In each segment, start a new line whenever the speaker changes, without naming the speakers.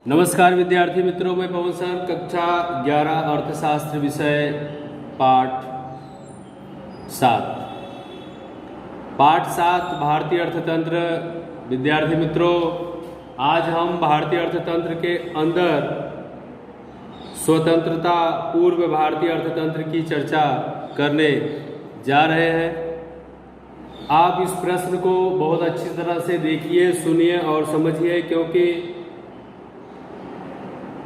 नमस्कार विद्यार्थी मित्रों, मैं पवन सर कक्षा 11 अर्थशास्त्र विषय पाठ 7 भारतीय अर्थतंत्र। विद्यार्थी मित्रों, आज हम भारतीय अर्थतंत्र के अंदर स्वतंत्रता पूर्व भारतीय अर्थतंत्र की चर्चा करने जा रहे हैं। आप इस प्रश्न को बहुत अच्छी तरह से देखिए, सुनिए और समझिए, क्योंकि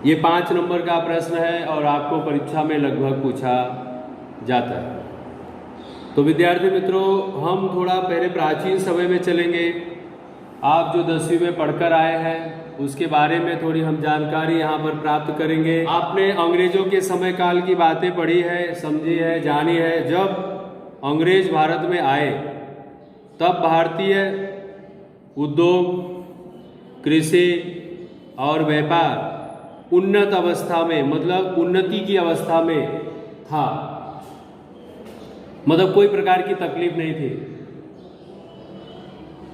ये 5 नंबर का प्रश्न है और आपको परीक्षा में लगभग पूछा जाता है। तो विद्यार्थी मित्रों, हम थोड़ा पहले प्राचीन समय में चलेंगे। आप जो 10वीं में पढ़कर आए हैं उसके बारे में थोड़ी हम जानकारी यहाँ पर प्राप्त करेंगे। आपने अंग्रेजों के समय काल की बातें पढ़ी है, समझी है, जानी है। जब अंग्रेज भारत में आए तब भारतीय उद्योग, कृषि और व्यापार उन्नत अवस्था में, मतलब उन्नति की अवस्था में था। मतलब कोई प्रकार की तकलीफ नहीं थी।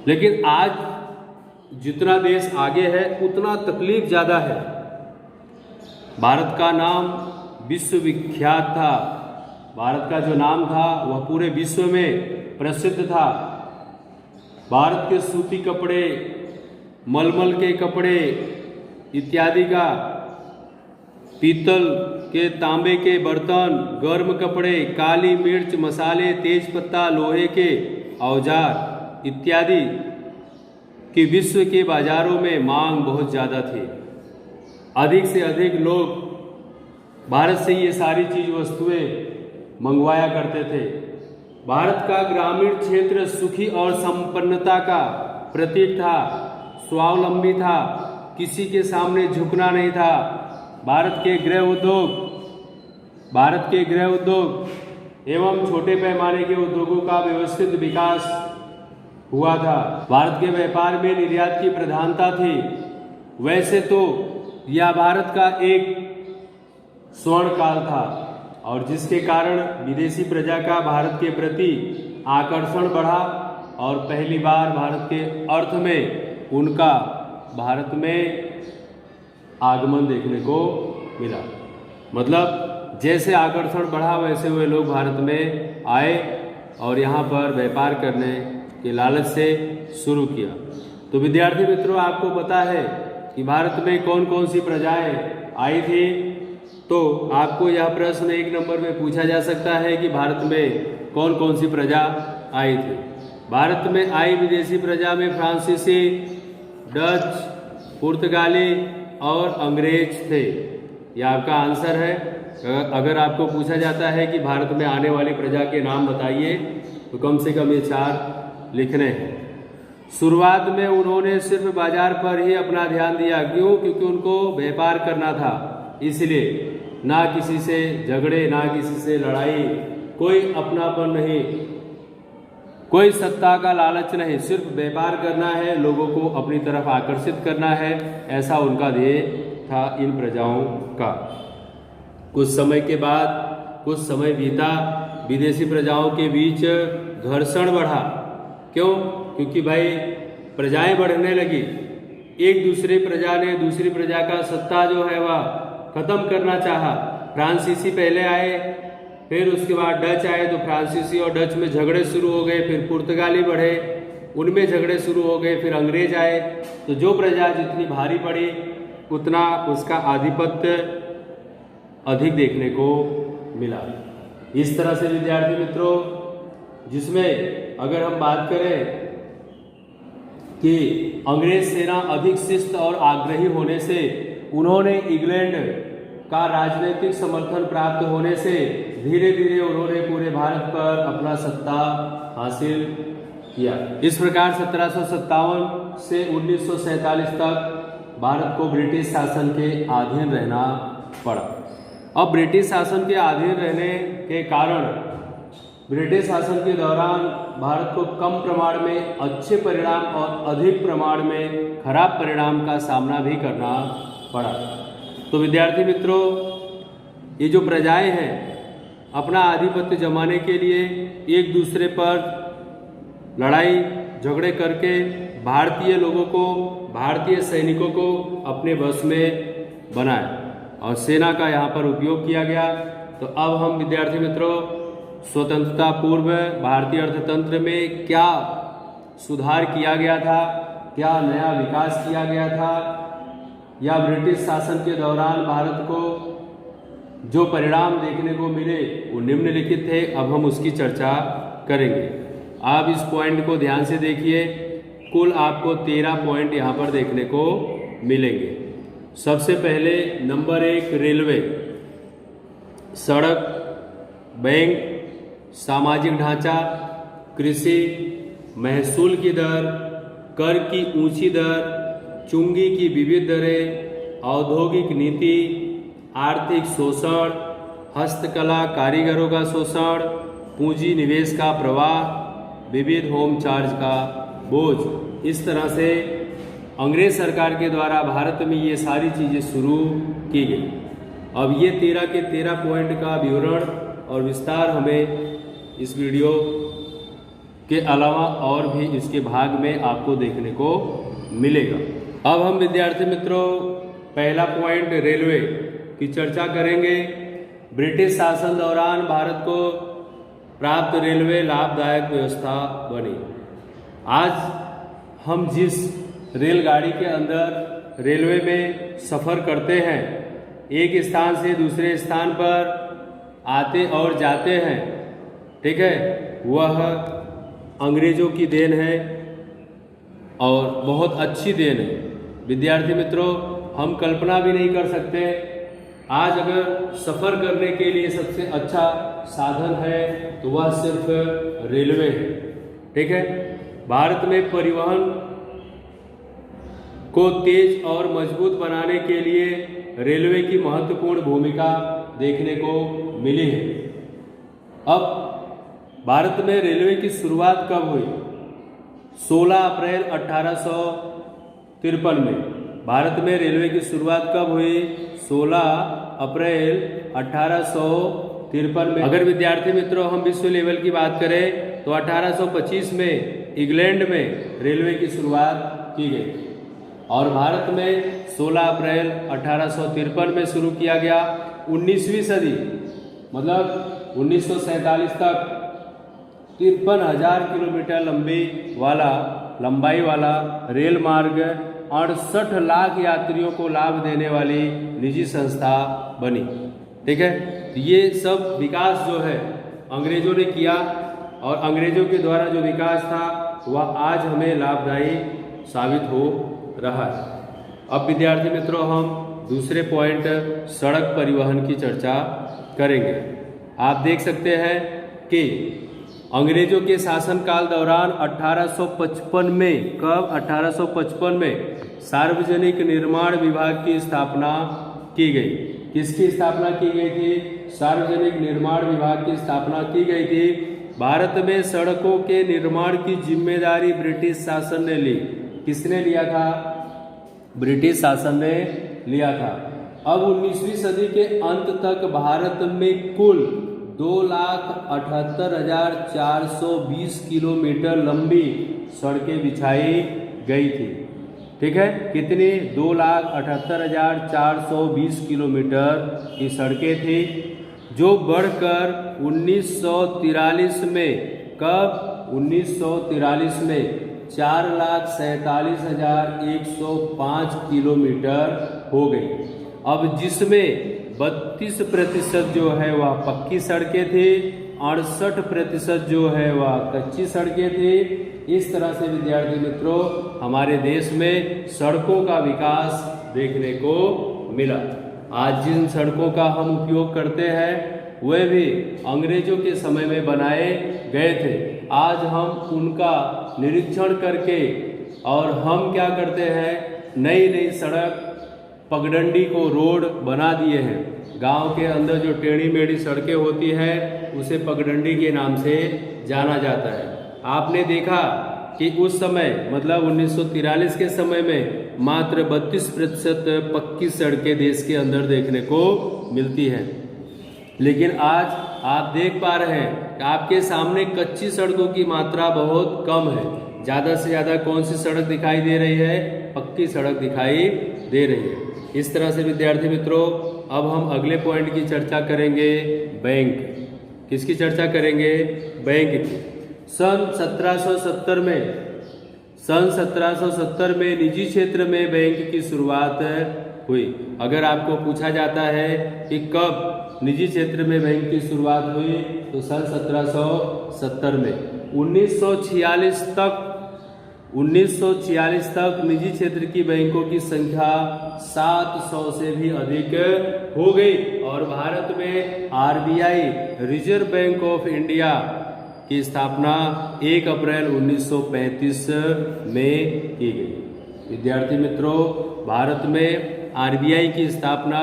लेकिन आज जितना देश आगे है उतना तकलीफ ज़्यादा है। भारत का नाम विश्वविख्यात था। भारत का जो नाम था वह पूरे विश्व में प्रसिद्ध था। भारत के सूती कपड़े, मलमल के कपड़े इत्यादि का, पीतल के, तांबे के बर्तन, गर्म कपड़े, काली मिर्च, मसाले, तेज पत्ता, लोहे के औजार इत्यादि की विश्व के बाजारों में मांग बहुत ज़्यादा थी। अधिक से अधिक लोग भारत से ये सारी चीज वस्तुएं मंगवाया करते थे। भारत का ग्रामीण क्षेत्र सुखी और संपन्नता का प्रतीक था, स्वावलंबी था, किसी के सामने झुकना नहीं था। भारत के गृह उद्योग एवं छोटे पैमाने के उद्योगों का व्यवस्थित विकास हुआ था। भारत के व्यापार में निर्यात की प्रधानता थी। वैसे तो यह भारत का एक स्वर्ण काल था और जिसके कारण विदेशी प्रजा का भारत के प्रति आकर्षण बढ़ा और पहली बार भारत के अर्थ में उनका भारत में आगमन देखने को मिला। मतलब जैसे आकर्षण बढ़ा वैसे वे लोग भारत में आए और यहाँ पर व्यापार करने के लालच से शुरू किया। तो विद्यार्थी मित्रों, आपको पता है कि भारत में कौन कौन सी प्रजाएं आई थी। तो आपको यह प्रश्न 1 नंबर में पूछा जा सकता है कि भारत में कौन कौन सी प्रजा आई थी। भारत में आई विदेशी प्रजा में फ्रांसीसी, डच, पुर्तगाली और अंग्रेज थे। यह आपका आंसर है। अगर आपको पूछा जाता है कि भारत में आने वाली प्रजा के नाम बताइए तो कम से कम ये 4 लिखने हैं। शुरुआत में उन्होंने सिर्फ बाजार पर ही अपना ध्यान दिया। क्यों? क्योंकि उनको व्यापार करना था, इसलिए ना किसी से झगड़े, ना किसी से लड़ाई, कोई अपनापन नहीं, कोई सत्ता का लालच नहीं, सिर्फ व्यापार करना है, लोगों को अपनी तरफ आकर्षित करना है। ऐसा उनका ध्येय था इन प्रजाओं का। कुछ समय के बाद, कुछ समय बीता, विदेशी प्रजाओं के बीच घर्षण बढ़ा। क्यों? क्योंकि भाई प्रजाएं बढ़ने लगी। एक दूसरी प्रजा ने दूसरी प्रजा का सत्ता जो है वह खत्म करना चाहा। फ्रांसीसी पहले आए, फिर उसके बाद डच आए, तो फ्रांसीसी और डच में झगड़े शुरू हो गए। फिर पुर्तगाली बढ़े, उनमें झगड़े शुरू हो गए। फिर अंग्रेज आए। तो जो प्रजा जितनी भारी पड़ी उतना उसका आधिपत्य अधिक देखने को मिला। इस तरह से विद्यार्थी मित्रों, जिसमें अगर हम बात करें कि अंग्रेज सेना अधिक शिस्त और आग्रही होने से, उन्होंने इंग्लैंड का राजनीतिक समर्थन प्राप्त होने से धीरे धीरे उन्होंने पूरे भारत पर अपना सत्ता हासिल किया। इस प्रकार 1757 से 1947 तक भारत को ब्रिटिश शासन के अधीन रहना पड़ा। अब ब्रिटिश शासन के अधीन रहने के कारण ब्रिटिश शासन के दौरान भारत को कम प्रमाण में अच्छे परिणाम और अधिक प्रमाण में खराब परिणाम का सामना भी करना पड़ा। तो विद्यार्थी मित्रों, ये जो प्रजाएं हैं अपना आधिपत्य जमाने के लिए एक दूसरे पर लड़ाई झगड़े करके भारतीय लोगों को भारतीय सैनिकों को अपने बस में बनाया और सेना का यहाँ पर उपयोग किया गया। तो अब हम विद्यार्थी मित्रों स्वतंत्रता पूर्व भारतीय अर्थतंत्र में क्या सुधार किया गया था, क्या नया विकास किया गया था, या ब्रिटिश शासन के दौरान भारत को जो परिणाम देखने को मिले वो निम्नलिखित थे। अब हम उसकी चर्चा करेंगे। आप इस पॉइंट को ध्यान से देखिए। कुल आपको 13 पॉइंट यहाँ पर देखने को मिलेंगे। सबसे पहले नंबर 1 रेलवे, सड़क, बैंक, सामाजिक ढांचा, कृषि, महसूल की दर, कर की ऊंची दर, चुंगी की विविध दरें, औद्योगिक नीति, आर्थिक शोषण, हस्तकला कारीगरों का शोषण, पूंजी निवेश का प्रवाह, विविध होम चार्ज का बोझ। इस तरह से अंग्रेज सरकार के द्वारा भारत में ये सारी चीज़ें शुरू की गई। अब ये 13 के 13 पॉइंट का विवरण और विस्तार हमें इस वीडियो के अलावा और भी इसके भाग में आपको देखने को मिलेगा। अब हम विद्यार्थी मित्रों पहला पॉइंट रेलवे की चर्चा करेंगे। ब्रिटिश शासन दौरान भारत को प्राप्त रेलवे लाभदायक व्यवस्था बनी। आज हम जिस रेलगाड़ी के अंदर रेलवे में सफ़र करते हैं, एक स्थान से दूसरे स्थान पर आते और जाते हैं, ठीक है, वह अंग्रेज़ों की देन है और बहुत अच्छी देन है। विद्यार्थी मित्रों हम कल्पना भी नहीं कर सकते आज अगर सफ़र करने के लिए सबसे अच्छा साधन है तो वह सिर्फ रेलवे है, ठीक है। भारत में परिवहन को तेज और मजबूत बनाने के लिए रेलवे की महत्वपूर्ण भूमिका देखने को मिली है। अब भारत में रेलवे की शुरुआत कब हुई? 16 अप्रैल 1853 में भारत में रेलवे की शुरुआत कब हुई? 16 अप्रैल 1853 में। अगर विद्यार्थी मित्रों हम विश्व लेवल की बात करें तो 1825 में इंग्लैंड में रेलवे की शुरुआत की गई और भारत में 16 अप्रैल 1853 में शुरू किया गया। 19वीं सदी मतलब 1947 तक 53,000 किलोमीटर लंबाई वाला रेल मार्ग 68 लाख यात्रियों को लाभ देने वाली निजी संस्था बनी, ठीक है। तो ये सब विकास जो है अंग्रेजों ने किया और अंग्रेजों के द्वारा जो विकास था वह आज हमें लाभदायी साबित हो रहा है। अब विद्यार्थी मित्रों हम दूसरे पॉइंट सड़क परिवहन की चर्चा करेंगे। आप देख सकते हैं कि अंग्रेजों के शासनकाल दौरान 1855 में, कब? 1855 में सार्वजनिक निर्माण विभाग की स्थापना की गई। किसकी स्थापना की गई थी? सार्वजनिक निर्माण विभाग की स्थापना की गई थी। भारत में सड़कों के निर्माण की जिम्मेदारी ब्रिटिश शासन ने ली। किसने लिया था? ब्रिटिश शासन ने लिया था। अब 19वीं सदी के अंत तक भारत में कुल 2,78,420 किलोमीटर लंबी सड़कें बिछाई गई थी, ठीक है। कितनी? 2,78,420 किलोमीटर की सड़कें थी जो बढ़कर 1943 में, कब? 1943 में 4,47,105 किलोमीटर हो गई। अब जिसमें 32% जो है वह पक्की सड़कें थी, 68% जो है वह कच्ची सड़कें थी। इस तरह से विद्यार्थी मित्रों हमारे देश में सड़कों का विकास देखने को मिला। आज जिन सड़कों का हम उपयोग करते हैं वे भी अंग्रेजों के समय में बनाए गए थे। आज हम उनका निरीक्षण करके और हम क्या करते हैं, नई नई सड़क पगडंडी को रोड बना दिए हैं। गांव के अंदर जो टेढ़ी मेढ़ी सड़कें होती है उसे पगडंडी के नाम से जाना जाता है। आपने देखा कि उस समय मतलब 1943 के समय में मात्र 32% पक्की सड़कें देश के अंदर देखने को मिलती हैं, लेकिन आज आप देख पा रहे हैं कि आपके सामने कच्ची सड़कों की मात्रा बहुत कम है। ज़्यादा से ज़्यादा कौन सी सड़क दिखाई दे रही है? पक्की सड़क दिखाई दे रही है। इस तरह से विद्यार्थी मित्रों अब हम अगले पॉइंट की चर्चा करेंगे, बैंक। किसकी चर्चा करेंगे? बैंक की। सन 1770 में निजी क्षेत्र में बैंक की शुरुआत हुई। अगर आपको पूछा जाता है कि कब निजी क्षेत्र में बैंक की शुरुआत हुई तो सन 1770 में। 1946 तक निजी क्षेत्र की बैंकों की संख्या 700 से भी अधिक हो गई और भारत में RBI reserve bank of India की स्थापना 1 अप्रैल 1935 में की गई। विद्यार्थी मित्रों भारत में RBI की स्थापना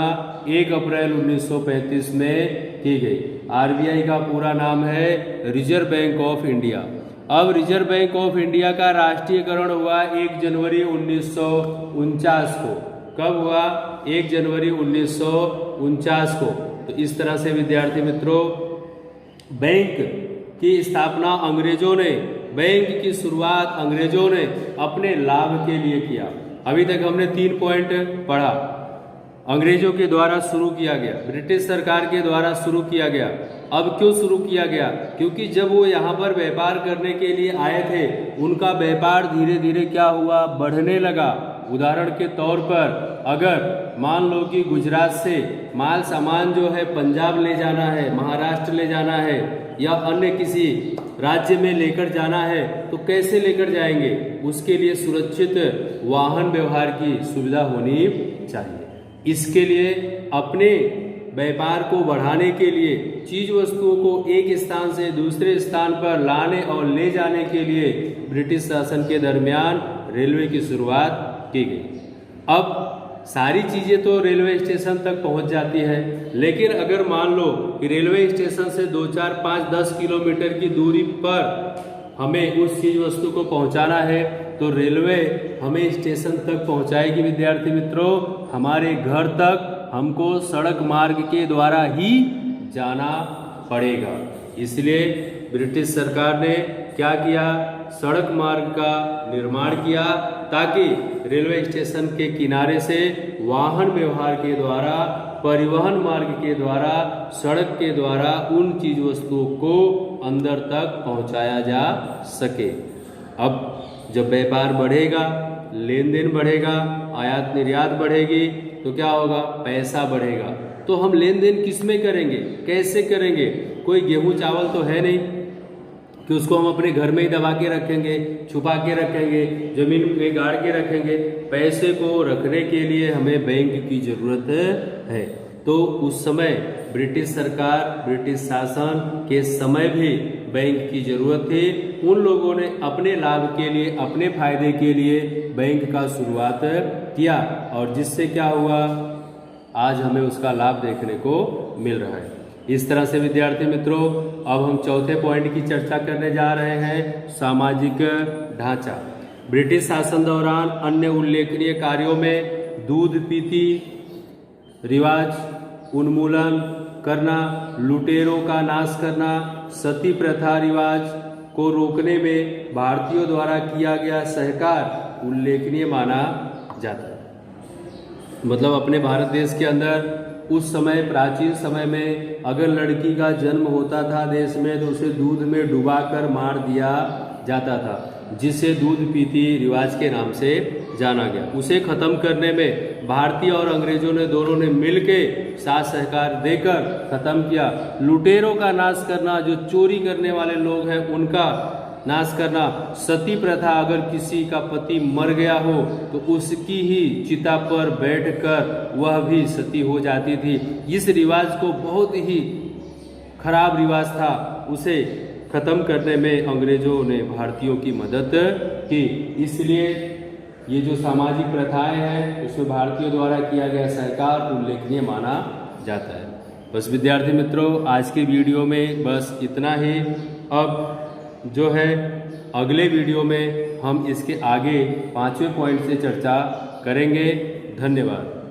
1 अप्रैल 1935 में की गई। RBI का पूरा नाम है रिजर्व बैंक ऑफ इंडिया। अब रिजर्व बैंक ऑफ इंडिया का राष्ट्रीयकरण हुआ 1 जनवरी 1949 को। कब हुआ? 1 जनवरी 1949 को। तो इस तरह से विद्यार्थी मित्रों बैंक की स्थापना अंग्रेजों ने, बैंक की शुरुआत अंग्रेजों ने अपने लाभ के लिए किया। अभी तक हमने 3 पॉइंट पढ़ा। अंग्रेजों के द्वारा शुरू किया गया, ब्रिटिश सरकार के द्वारा शुरू किया गया। अब क्यों शुरू किया गया? क्योंकि जब वो यहाँ पर व्यापार करने के लिए आए थे उनका व्यापार धीरे धीरे क्या हुआ? बढ़ने लगा। उदाहरण के तौर पर अगर मान लो कि गुजरात से माल सामान जो है पंजाब ले जाना है, महाराष्ट्र ले जाना है या अन्य किसी राज्य में लेकर जाना है तो कैसे लेकर जाएंगे? उसके लिए सुरक्षित वाहन व्यवहार की सुविधा होनी चाहिए। इसके लिए अपने व्यापार को बढ़ाने के लिए चीज वस्तुओं को एक स्थान से दूसरे स्थान पर लाने और ले जाने के लिए ब्रिटिश शासन के दरमियान रेलवे की शुरुआत की गई। अब सारी चीजें तो रेलवे स्टेशन तक पहुंच जाती है, लेकिन अगर मान लो कि रेलवे स्टेशन से 2, 4, 5, 10 किलोमीटर की दूरी पर हमें उस चीज वस्तु को पहुंचाना है तो रेलवे हमें स्टेशन तक पहुंचाएगी। विद्यार्थी मित्रों हमारे घर तक हमको सड़क मार्ग के द्वारा ही जाना पड़ेगा। इसलिए ब्रिटिश सरकार ने क्या किया? सड़क मार्ग का निर्माण किया ताकि रेलवे स्टेशन के किनारे से वाहन व्यवहार के द्वारा, परिवहन मार्ग के द्वारा, सड़क के द्वारा उन चीज वस्तुओं को अंदर तक पहुंचाया जा सके। अब जब व्यापार बढ़ेगा, लेन देन बढ़ेगा, आयात निर्यात बढ़ेगी तो क्या होगा? पैसा बढ़ेगा। तो हम लेन देन किस में करेंगे? कैसे करेंगे? कोई गेहूं चावल तो है नहीं कि उसको हम अपने घर में ही दबा के रखेंगे, छुपा के रखेंगे, जमीन में गाड़ के रखेंगे। पैसे को रखने के लिए हमें बैंक की जरूरत है। तो उस समय ब्रिटिश सरकार, ब्रिटिश शासन के समय भी बैंक की जरूरत थी। उन लोगों ने अपने लाभ के लिए, अपने फायदे के लिए बैंक का शुरुआत किया और जिससे क्या हुआ? आज हमें उसका लाभ देखने को मिल रहा है। इस तरह से विद्यार्थी मित्रों अब हम चौथे पॉइंट की चर्चा करने जा रहे हैं, सामाजिक ढांचा। ब्रिटिश शासन दौरान अन्य उल्लेखनीय कार्यों में दूध पीती रिवाज उन्मूलन करना, लुटेरों का नाश करना, सती प्रथा रिवाज को रोकने में भारतीयों द्वारा किया गया सहकार उल्लेखनीय माना जाता है। मतलब अपने भारत देश के अंदर उस समय, प्राचीन समय में अगर लड़की का जन्म होता था देश में तो उसे दूध में डुबाकर मार दिया जाता था, जिसे दूध पीती रिवाज के नाम से जाना गया। उसे खत्म करने में भारतीय और अंग्रेजों ने दोनों ने मिलके साथ सहकार देकर खत्म किया। लुटेरों का नाश करना, जो चोरी करने वाले लोग हैं उनका नाश करना। सती प्रथा, अगर किसी का पति मर गया हो तो उसकी ही चिता पर बैठकर वह भी सती हो जाती थी। इस रिवाज को बहुत ही खराब रिवाज था, उसे खत्म करने में अंग्रेजों ने भारतीयों की मदद की। इसलिए ये जो सामाजिक प्रथाएं हैं उसमें भारतीयों द्वारा किया गया सहकार उल्लेखनीय माना जाता है। बस विद्यार्थी मित्रों आज के वीडियो में बस इतना ही। अब जो है अगले वीडियो में हम इसके आगे 5वें पॉइंट से चर्चा करेंगे। धन्यवाद।